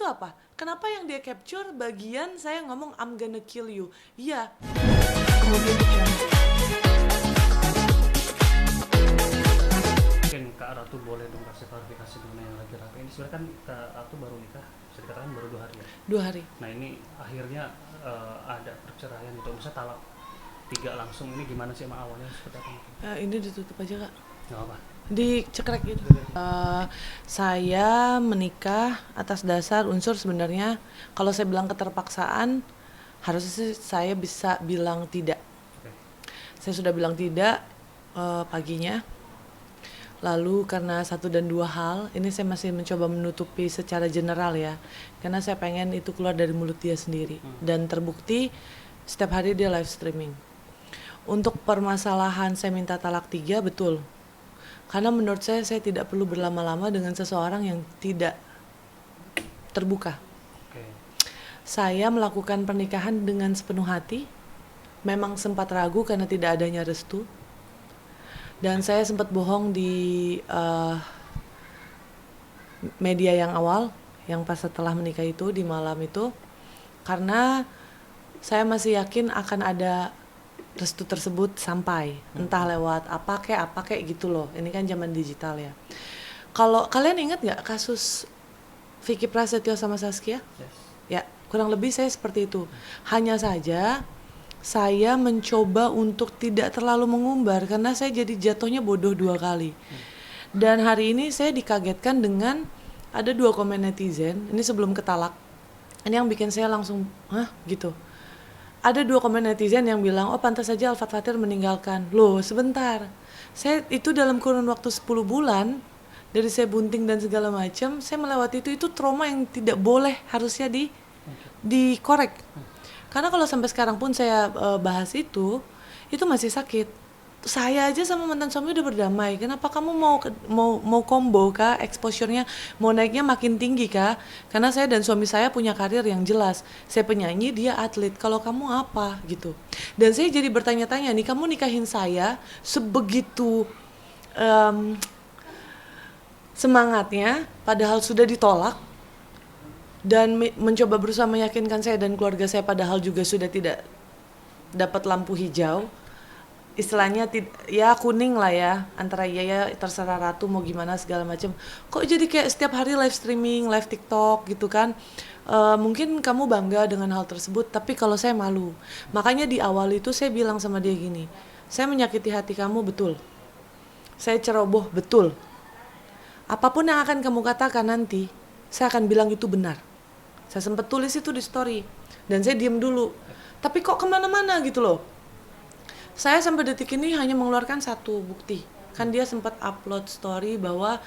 itu apa? Kenapa yang dia capture bagian saya ngomong I'm gonna kill you? Iya. Kemudian mungkin Kak Ratu boleh dong kasih klarifikasi mengenai yang lagi rame ini. Sebenarnya kan Kak Ratu baru nikah, bisa dikatakan baru 2 hari ya? 2 hari. Nah ini akhirnya ada perceraian gitu, misalnya talak 3 langsung, ini gimana sih emang awalnya seperti apa? Ini ditutup aja Kak. Gak apa? Dicekrek gitu. Saya menikah atas dasar unsur sebenarnya kalau saya bilang keterpaksaan harusnya sih saya bisa bilang tidak. Okay. Saya sudah bilang tidak paginya. Lalu karena 1 dan 2 hal, ini saya masih mencoba menutupi secara general ya. Karena saya pengen itu keluar dari mulut dia sendiri. Dan terbukti setiap hari dia live streaming. Untuk permasalahan saya minta talak 3, betul. Karena menurut saya tidak perlu berlama-lama dengan seseorang yang tidak terbuka. Okay. Saya melakukan pernikahan dengan sepenuh hati. Memang sempat ragu karena tidak adanya restu. Dan saya sempat bohong di media yang awal, yang pas setelah menikah itu, di malam itu. Karena saya masih yakin akan ada restu tersebut sampai. Entah lewat apa kayak gitu loh. Ini kan zaman digital ya. Kalau kalian ingat gak kasus Vicky Prasetyo sama Saskia? Yes. Ya, kurang lebih saya seperti itu. Hanya saja saya mencoba untuk tidak terlalu mengumbar karena saya jadi jatuhnya bodoh 2 kali. Dan hari ini saya dikagetkan dengan ada 2 komen netizen, ini sebelum ketalak. Ini yang bikin saya langsung, hah gitu. Ada 2 komen netizen yang bilang, oh pantas saja Alfat Fatir meninggalkan. Loh sebentar, saya itu dalam kurun waktu 10 bulan, dari saya bunting dan segala macam, saya melewati itu trauma yang tidak boleh harusnya dikorek. Karena kalau sampai sekarang pun saya bahas itu masih sakit. Saya aja sama mantan suami udah berdamai. Kenapa kamu mau combo kah? Exposure-nya mau naiknya makin tinggi kah? Karena saya dan suami saya punya karir yang jelas. Saya penyanyi, dia atlet. Kalau kamu apa gitu. Dan saya jadi bertanya-tanya nih, kamu nikahin saya sebegitu semangatnya, padahal sudah ditolak. Dan mencoba berusaha meyakinkan saya dan keluarga saya padahal juga sudah tidak dapat lampu hijau. Istilahnya ya kuning lah ya, antara ya terserah Ratu mau gimana segala macam. Kok jadi kayak setiap hari live streaming, live TikTok gitu kan. Mungkin kamu bangga dengan hal tersebut, tapi kalau saya malu. Makanya di awal itu saya bilang sama dia gini, saya menyakiti hati kamu betul. Saya ceroboh betul. Apapun yang akan kamu katakan nanti, saya akan bilang itu benar. Saya sempat tulis itu di story. Dan saya diem dulu. Tapi kok kemana-mana gitu loh. Saya sampai detik ini hanya mengeluarkan 1 bukti. Kan dia sempat upload story bahwa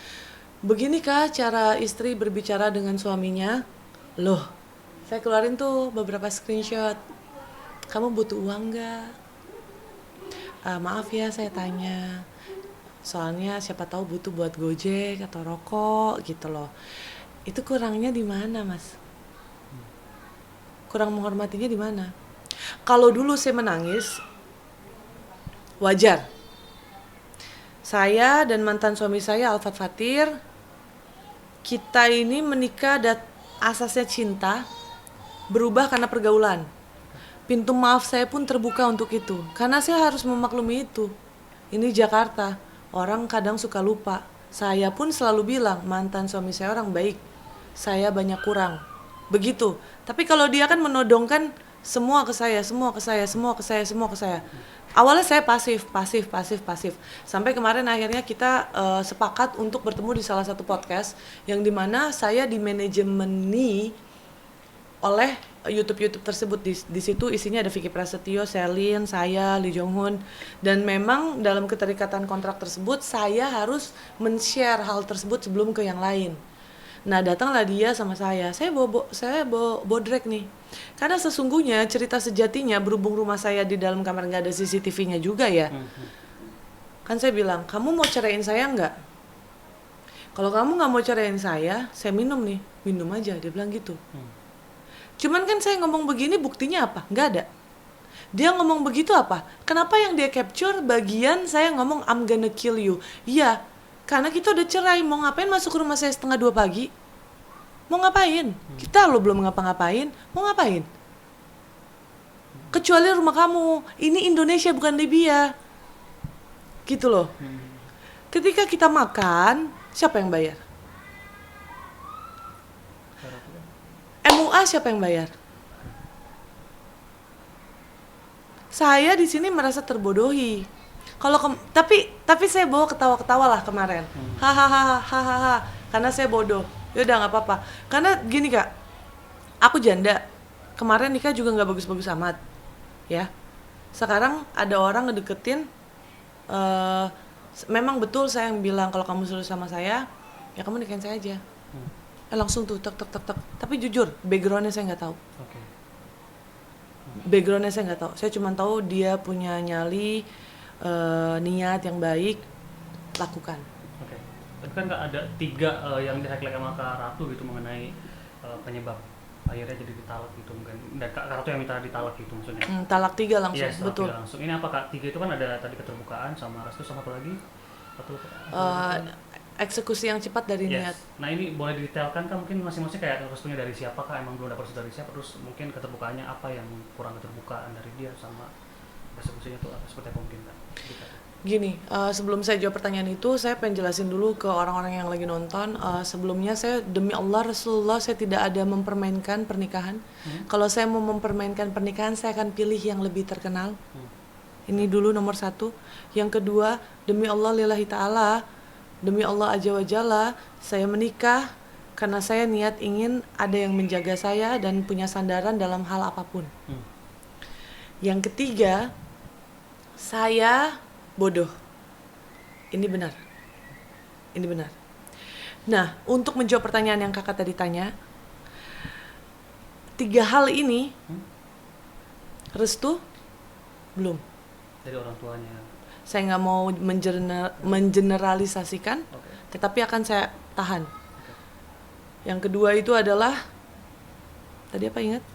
beginikah cara istri berbicara dengan suaminya. Loh, saya keluarin tuh beberapa screenshot. Kamu butuh uang gak? Maaf ya saya tanya. Soalnya siapa tahu butuh buat Gojek atau rokok gitu loh. Itu kurangnya di mana, Mas? Kurang menghormatinya di mana? Kalau dulu saya menangis, wajar. Saya dan mantan suami saya Alfat Fatir, kita ini menikah asasnya cinta, berubah karena pergaulan. Pintu maaf saya pun terbuka untuk itu, karena saya harus memaklumi itu. Ini Jakarta, orang kadang suka lupa. Saya pun selalu bilang, mantan suami saya orang baik, saya banyak kurang. Begitu. Tapi kalau dia kan menodongkan semua ke saya. Awalnya saya pasif. Sampai kemarin akhirnya kita sepakat untuk bertemu di salah satu podcast yang dimana saya dimanajemeni oleh YouTube tersebut. Di situ isinya ada Vicky Prasetyo, Selin, saya, Lee Jong Hun, dan memang dalam keterikatan kontrak tersebut saya harus men-share hal tersebut sebelum ke yang lain. Nah datanglah dia sama saya bawa bodrek nih. Karena sesungguhnya cerita sejatinya berhubung rumah saya di dalam kamar nggak ada CCTV-nya juga ya. Kan saya bilang, kamu mau ceraiin saya nggak? Kalau kamu nggak mau ceraiin saya minum nih, minum aja, dia bilang gitu. Cuman kan saya ngomong begini buktinya apa? Nggak ada. Dia ngomong begitu apa? Kenapa yang dia capture bagian saya ngomong I'm gonna kill you? Iya, karena kita udah cerai, mau ngapain masuk ke rumah saya 1:30 pagi? Mau ngapain? Kita lo belum ngapa-ngapain, mau ngapain? Kecuali rumah kamu. Ini Indonesia bukan Libya. Gitu loh. Ketika kita makan, siapa yang bayar? MUA siapa yang bayar? Saya di sini merasa terbodohi. Tapi saya bawa ketawa-ketawa lah kemarin. Hahaha. Karena saya bodoh. Ya udah nggak apa-apa. Karena gini Kak, aku janda. Kemarin nikah juga nggak bagus-bagus amat. Ya. Sekarang ada orang ngedeketin. Memang betul saya yang bilang kalau kamu serius sama saya, ya kamu nikahin saya aja. Langsung tuh tek. Tapi jujur, backgroundnya saya nggak tahu. Oke. Backgroundnya saya nggak tahu. Saya cuma tahu dia punya nyali, niat yang baik, lakukan. Oke. Tapi kan nggak ada 3 yang di-highlight sama Kak Ratu gitu mengenai penyebab akhirnya jadi ditalak gitu mungkin. Dan Kak Ratu yang minta ditalak gitu maksudnya. Talak 3 langsung, Yes, talak betul. 3 langsung. Ini apa Kak? 3 itu kan ada tadi keterbukaan sama restu sama apa lagi? Atau Eksekusi yang cepat dari niat. Nah ini boleh didetailkan kan mungkin masing-masing kayak restunya dari siapa kah, emang belum dapat restu dari siapa, terus mungkin keterbukaannya apa yang kurang keterbukaan dari dia sama eksekusinya tuh apa seperti apa mungkin Kak? Gini, sebelum saya jawab pertanyaan itu, saya pengen jelasin dulu ke orang-orang yang lagi nonton. Sebelumnya saya demi Allah Rasulullah saya tidak ada mempermainkan pernikahan. Kalau saya mau mempermainkan pernikahan, saya akan pilih yang lebih terkenal. Ini dulu nomor 1. Yang kedua, demi Allah lillahi ta'ala, demi Allah Azza wa Jalla, saya menikah karena saya niat ingin ada yang menjaga saya dan punya sandaran dalam hal apapun. Yang ketiga, saya bodoh. Ini benar. Nah, untuk menjawab pertanyaan yang kakak tadi tanya, 3 hal ini, restu, belum. Dari orang tuanya. Saya nggak mau mengeneralisasikan, tetapi akan saya tahan. Yang kedua itu adalah, tadi apa ingat?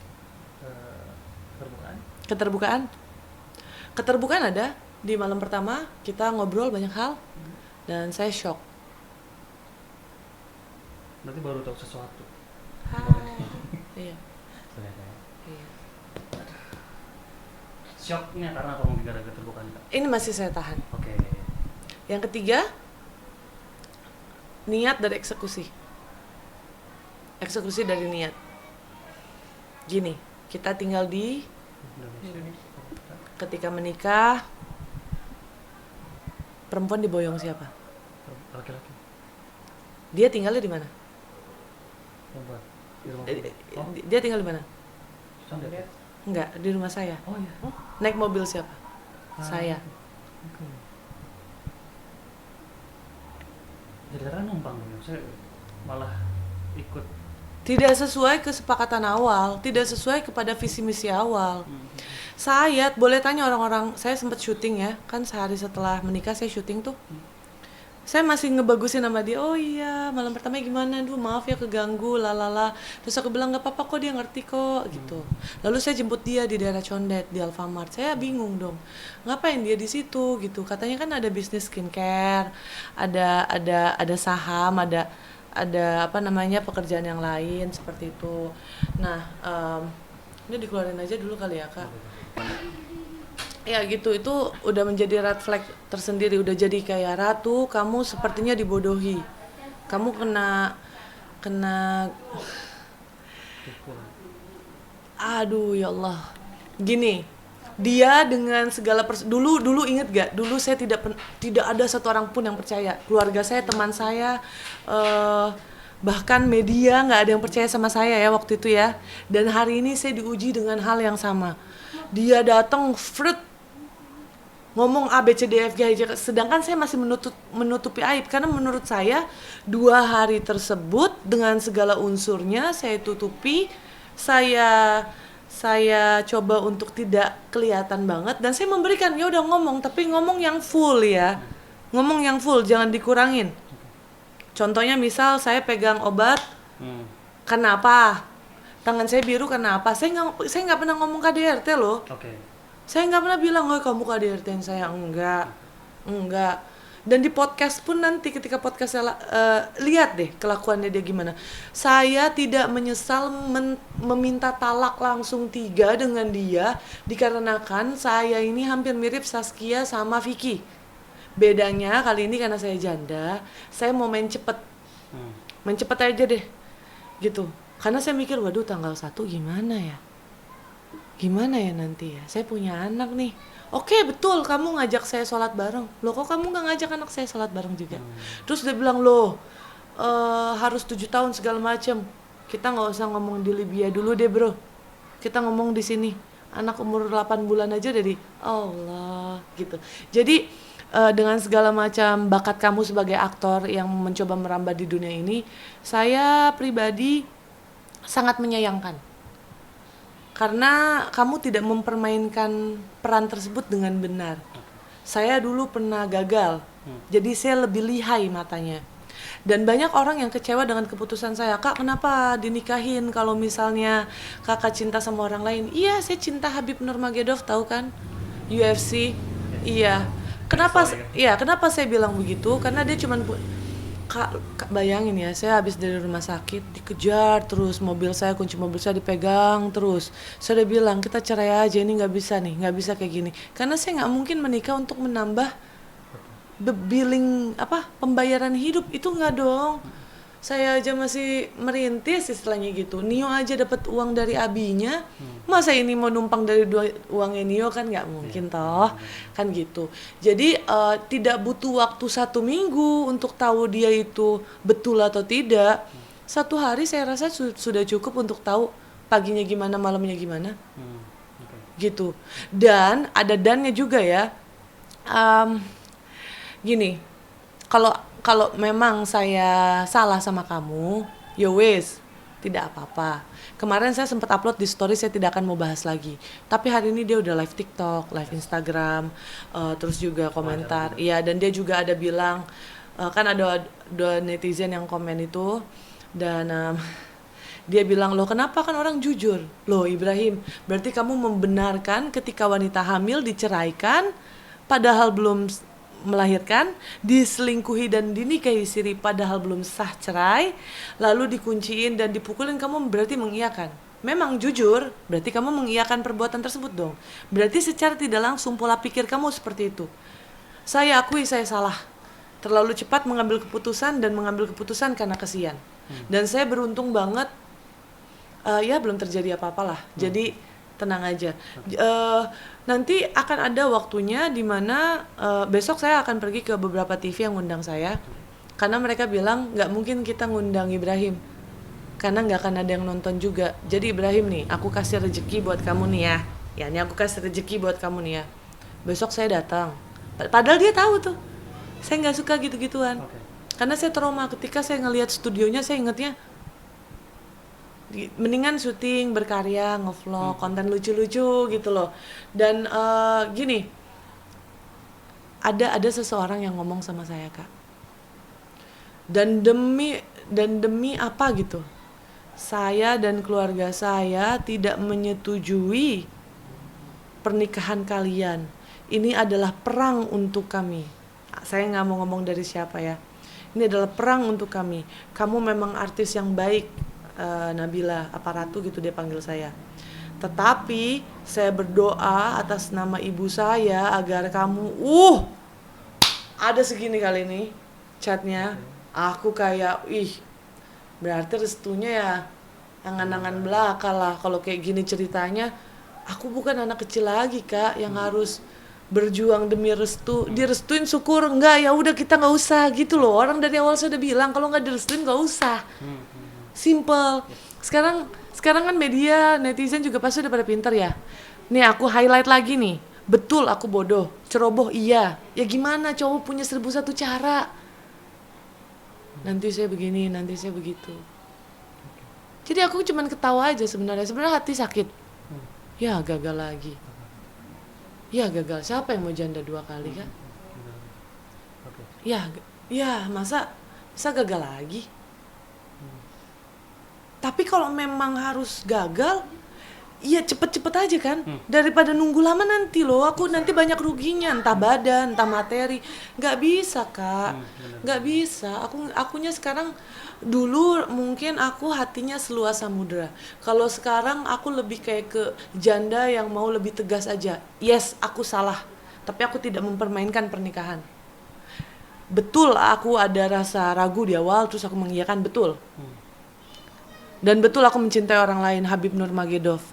Keterbukaan ada. Di malam pertama kita ngobrol banyak hal dan saya shock. Berarti baru tahu sesuatu. Iya. Shocknya karena apa mungkin gara-gara keterbukaan Kak? Ini masih saya tahan. Oke. Yang ketiga, niat dari eksekusi. Eksekusi dari niat. Gini, kita tinggal di ketika menikah, perempuan diboyong siapa? Laki-laki. Dia tinggalnya di mana? Perempuan. Di rumah. Dia tinggal di mana? Sandra. Enggak, di rumah saya. Oh iya. Naik mobil siapa? Saya. Oke. Jadi karena numpang ya, saya malah ikut. Tidak sesuai kesepakatan awal, tidak sesuai kepada visi misi awal. Saya boleh tanya orang-orang, saya sempat syuting ya, kan sehari setelah menikah saya syuting tuh. Saya masih ngebagusin sama dia, oh iya malam pertama gimana, duh maaf ya keganggu, lalala. Terus aku bilang nggak apa-apa kok, dia ngerti kok gitu. Lalu saya jemput dia di daerah Condet di Alfamart. Saya bingung dong, ngapain dia di situ gitu? Katanya kan ada bisnis skincare, ada saham, ada apa namanya pekerjaan yang lain seperti itu. Nah, ini dikeluarin aja dulu kali ya Kak. Ya gitu, itu udah menjadi red flag tersendiri, udah jadi kayak Ratu, kamu sepertinya dibodohi, kamu kena aduh ya Allah. Gini, dia dengan segala dulu inget gak, dulu saya tidak ada satu orang pun yang percaya, keluarga saya, teman saya, bahkan media nggak ada yang percaya sama saya ya waktu itu ya. Dan hari ini saya diuji dengan hal yang sama. Dia datang ngomong A, B, C, D, F, G, H, I, J, sedangkan saya masih menutupi aib. Karena menurut saya 2 hari tersebut dengan segala unsurnya saya tutupi. Saya coba untuk tidak kelihatan banget. Dan saya memberikan, ya udah ngomong, tapi ngomong yang full ya. Ngomong yang full, jangan dikurangin. Contohnya misal saya pegang obat, kenapa? Tangan saya biru kenapa? Saya nggak pernah ngomong KDRT loh. Oke. Saya nggak pernah bilang, oh kamu KDRT-in saya, enggak. Dan di podcast pun nanti ketika podcast saya lihat deh kelakuannya dia gimana. Saya tidak menyesal meminta talak langsung 3 dengan dia, dikarenakan saya ini hampir mirip Saskia sama Vicky. Bedanya kali ini karena saya janda, saya mau main cepet. Main cepet aja deh gitu. Karena saya mikir, waduh tanggal 1 gimana ya? Gimana ya nanti ya? Saya punya anak nih. Oke, betul, kamu ngajak saya sholat bareng. Loh, kok kamu nggak ngajak anak saya sholat bareng juga? Terus dia bilang, loh, harus 7 tahun segala macam. Kita nggak usah ngomong di Libya dulu deh, bro. Kita ngomong di sini. Anak umur 8 bulan aja dari Allah, gitu. Jadi, dengan segala macam bakat kamu sebagai aktor yang mencoba merambah di dunia ini, saya pribadi sangat menyayangkan. Karena kamu tidak mempermainkan peran tersebut dengan benar. Saya dulu pernah gagal, jadi saya lebih lihai matanya. Dan banyak orang yang kecewa dengan keputusan saya. Kak, kenapa dinikahin kalau misalnya kakak cinta sama orang lain? Iya, saya cinta Habib Nurmagomedov, tahu kan? UFC. Iya. Kenapa saya bilang begitu? Karena dia cuman Kak, bayangin ya, saya habis dari rumah sakit dikejar terus, kunci mobil saya dipegang terus. Saya udah bilang kita cerai aja, ini nggak bisa kayak gini. Karena saya nggak mungkin menikah untuk menambah pembayaran hidup, itu nggak dong. Saya aja masih merintis istilahnya gitu. Nio aja dapat uang dari abinya, masa ini mau numpang dari uangnya Nio, kan nggak mungkin toh, kan gitu. Jadi tidak butuh waktu 1 minggu untuk tahu dia itu betul atau tidak. 1 hari saya rasa sudah cukup untuk tahu paginya gimana, malamnya gimana, gitu. Dan ada dannya juga ya. Gini, kalau memang saya salah sama kamu, ya wes, tidak apa-apa. Kemarin saya sempat upload di story, saya tidak akan mau bahas lagi. Tapi hari ini dia udah live TikTok, live Instagram, terus juga komentar. Iya, dan dia juga ada bilang, kan ada netizen yang komen itu, dan dia bilang, loh kenapa kan orang jujur? Loh Ibrahim, berarti kamu membenarkan ketika wanita hamil diceraikan, padahal belum melahirkan, diselingkuhi dan dinikahi siri padahal belum sah cerai, lalu dikunciin dan dipukulin, kamu berarti mengiyakan. Memang jujur, berarti kamu mengiyakan perbuatan tersebut dong. Berarti secara tidak langsung pola pikir kamu seperti itu. Saya akui saya salah. Terlalu cepat mengambil keputusan karena kesian. Dan saya beruntung banget, ya belum terjadi apa-apalah. Jadi tenang aja. Nanti akan ada waktunya di mana besok saya akan pergi ke beberapa TV yang ngundang saya, karena mereka bilang nggak mungkin kita ngundang Ibrahim karena nggak akan ada yang nonton juga. Jadi Ibrahim nih, aku kasih rezeki buat kamu nih ya. Ya ini aku kasih rezeki buat kamu nih ya. Besok saya datang. Padahal dia tahu tuh, saya nggak suka gitu-gituan. Karena saya trauma ketika saya ngelihat studionya, saya ingetnya mendingan syuting, berkarya, ngevlog, konten lucu-lucu gitu loh. Dan gini, ada seseorang yang ngomong sama saya, Kak. Dan demi apa gitu, saya dan keluarga saya tidak menyetujui pernikahan kalian. Ini adalah perang untuk kami. Saya nggak mau ngomong dari siapa ya. Ini adalah perang untuk kami. Kamu memang artis yang baik, Nabila Aparatu gitu dia panggil saya. Tetapi saya berdoa atas nama ibu saya agar kamu ada segini kali ini chatnya. Aku kayak berarti restunya ya angan-angan belaka lah kalau kayak gini ceritanya. Aku bukan anak kecil lagi, Kak, yang harus berjuang demi restu. Direstuin syukur, enggak ya udah kita nggak usah gitu loh. Orang dari awal saya udah bilang kalau nggak direstuin nggak usah. Simple. Sekarang kan media, netizen juga pasti udah pada pintar ya. Nih aku highlight lagi nih. Betul aku bodoh, ceroboh iya. Ya gimana, cowok punya 1001 cara. Nanti saya begini, nanti saya begitu. Jadi aku cuman ketawa aja sebenarnya. Sebenarnya hati sakit. Ya gagal lagi. Ya gagal. Siapa yang mau janda 2 kali kan? Ya masa gagal lagi? Tapi kalau memang harus gagal, Iya cepet-cepet aja kan, daripada nunggu lama nanti loh, aku nanti banyak ruginya, entah badan, entah materi, nggak bisa kak, nggak bisa. Akunya sekarang, dulu mungkin aku hatinya seluas samudra. Kalau sekarang aku lebih kayak ke janda yang mau lebih tegas aja. Yes, aku salah, tapi aku tidak mempermainkan pernikahan. Betul, aku ada rasa ragu di awal, terus aku mengiyakan betul. Dan betul aku mencintai orang lain, Habib Nurmagomedov.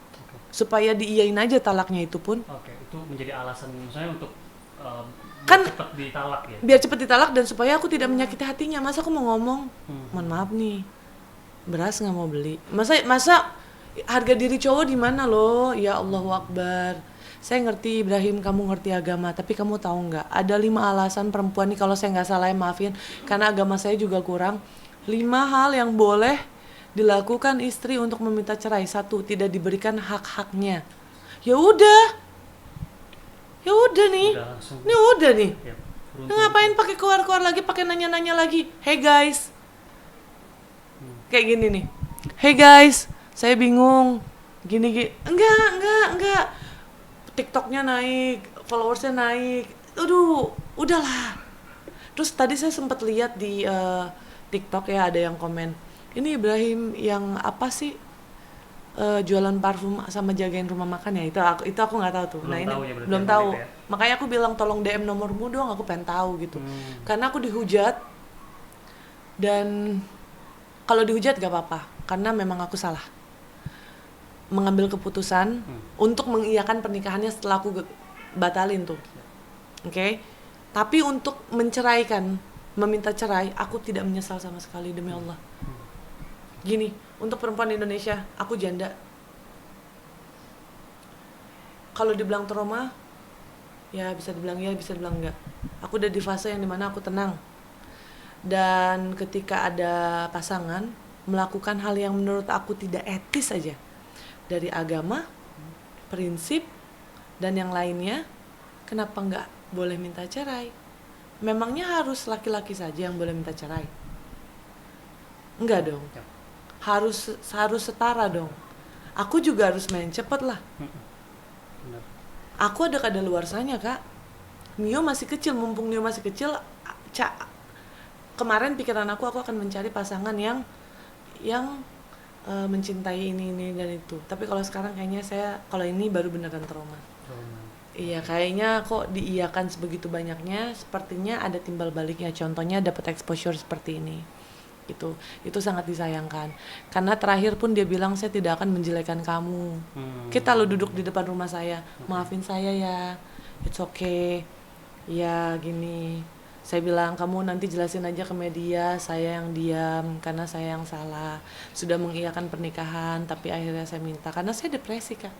Supaya diiyain aja talaknya itu pun. Oke, itu menjadi alasan misalnya untuk Kan cepat ditalak ya. biar cepet ditalak dan supaya aku tidak menyakiti hatinya. Masa aku mau ngomong, mohon maaf nih, beras nggak mau beli. Masa harga diri cowok di mana loh? Ya Allahu Akbar. Saya ngerti Ibrahim, kamu ngerti agama, tapi kamu tahu nggak? Ada 5 alasan perempuan nih, kalau saya nggak salah ya maafin, karena agama saya juga kurang. 5 hal yang boleh dilakukan istri untuk meminta cerai. 1, tidak diberikan hak-haknya. Ya udah nih, Udah langsung. ini udah nih. Ya, Nah, ngapain pakai keluar lagi, pakai nanya-nanya lagi? Hey guys, kayak gini nih. Hey guys, saya bingung. Gini. Enggak. TikToknya naik, followersnya naik. Aduh, udahlah. Terus tadi saya sempat lihat di TikTok ya, ada yang komen, ini Ibrahim yang apa sih, jualan parfum sama jagain rumah makan ya, itu aku nggak tahu tuh. Belum Nah ini tahu ya berarti belum yang tahu, itu ya. makanya aku bilang tolong DM nomormu dong, aku pengen tahu gitu. Karena aku dihujat, dan kalau dihujat gak apa-apa karena memang aku salah mengambil keputusan untuk mengiyakan pernikahannya setelah aku batalin tuh. Oke? Tapi untuk menceraikan, meminta cerai, aku tidak menyesal sama sekali, demi Allah. Gini, untuk perempuan Indonesia, aku janda. Kalau dibilang trauma, ya bisa dibilang ya, bisa dibilang enggak. Aku udah di fase yang dimana aku tenang. Dan ketika ada pasangan melakukan hal yang menurut aku tidak etis aja, dari agama, prinsip, dan yang lainnya, kenapa nggak boleh minta cerai? Memangnya harus laki-laki saja yang boleh minta cerai? Enggak dong. Ya. Harus setara dong. Aku juga harus main cepet lah. Benar. Aku ada kadaluarsanya kak. Mio masih kecil, mumpung Mio masih kecil, kemarin pikiran aku akan mencari pasangan yang mencintai ini dan itu. Tapi kalau sekarang kayaknya kalau ini baru beneran trauma. Iya, kayaknya kok diiyakan sebegitu banyaknya, sepertinya ada timbal baliknya. Contohnya dapat exposure seperti ini. Itu sangat disayangkan. Karena terakhir pun dia bilang, saya tidak akan menjelekan kamu. Kita lo duduk di depan rumah saya, maafin saya ya, it's okay. Ya gini, saya bilang kamu nanti jelasin aja ke media, saya yang diam karena saya yang salah. Sudah mengiyakan pernikahan, tapi akhirnya saya minta karena saya depresi kak.